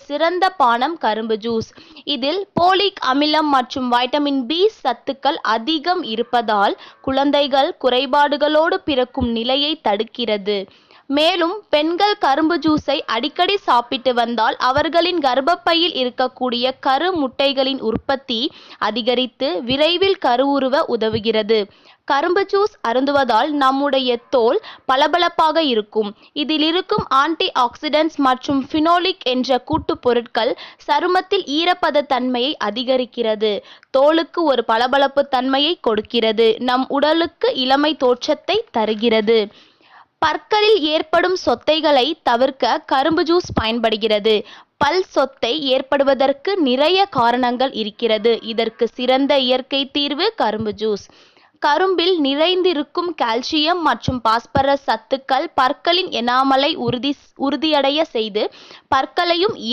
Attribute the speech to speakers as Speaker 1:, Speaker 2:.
Speaker 1: சிறந்த பானம் கரும்பு ஜூஸ். இதில் போலிக் அமிலம் மற்றும் வைட்டமின் பி சத்துக்கள் அதிகம் இருப்பதால் குழந்தைகள் குறைபாடுகளோடு பிறக்கும் நிலையை தடுக்கிறது. மேலும் பெண்கள் கரும்பு ஜூஸை அடிக்கடி சாப்பிட்டு வந்தால் அவர்களின் கர்ப்பப்பையில் இருக்கக்கூடிய கரு முட்டைகளின் உற்பத்தி அதிகரித்து விரைவில் கருவுருவ உதவுகிறது. கரும்பு ஜூஸ் அருந்துவதால் நம்முடைய தோல் பளபளப்பாக இருக்கும். இதில் இருக்கும் ஆன்டி ஆக்சிடென்ட்ஸ் மற்றும் ஃபினோலிக் என்ற கூட்டுப் பொருட்கள் சருமத்தில் ஈரப்பத தன்மையை அதிகரிக்கிறது. தோலுக்கு ஒரு பளபளப்பு தன்மையை கொடுக்கிறது. நம் உடலுக்கு இளமை தோற்றத்தை தருகிறது. பற்களில் ஏற்படும் சொத்தைகளை தவிர்க்க கரும்பு ஜூஸ் பயன்படுகிறது. பல் சொத்தை ஏற்படுவதற்கு நிறைய காரணங்கள் இருக்கிறது. இதற்கு சிறந்த இயற்கை தீர்வு கரும்பு ஜூஸ். கரும்பில் நிறைந்திருக்கும் கால்சியம் மற்றும் பாஸ்பரஸ் சத்துக்கள் பற்களின் எனாமலை உறுதியடைய செய்து பற்களையும் ஈறுகளையும்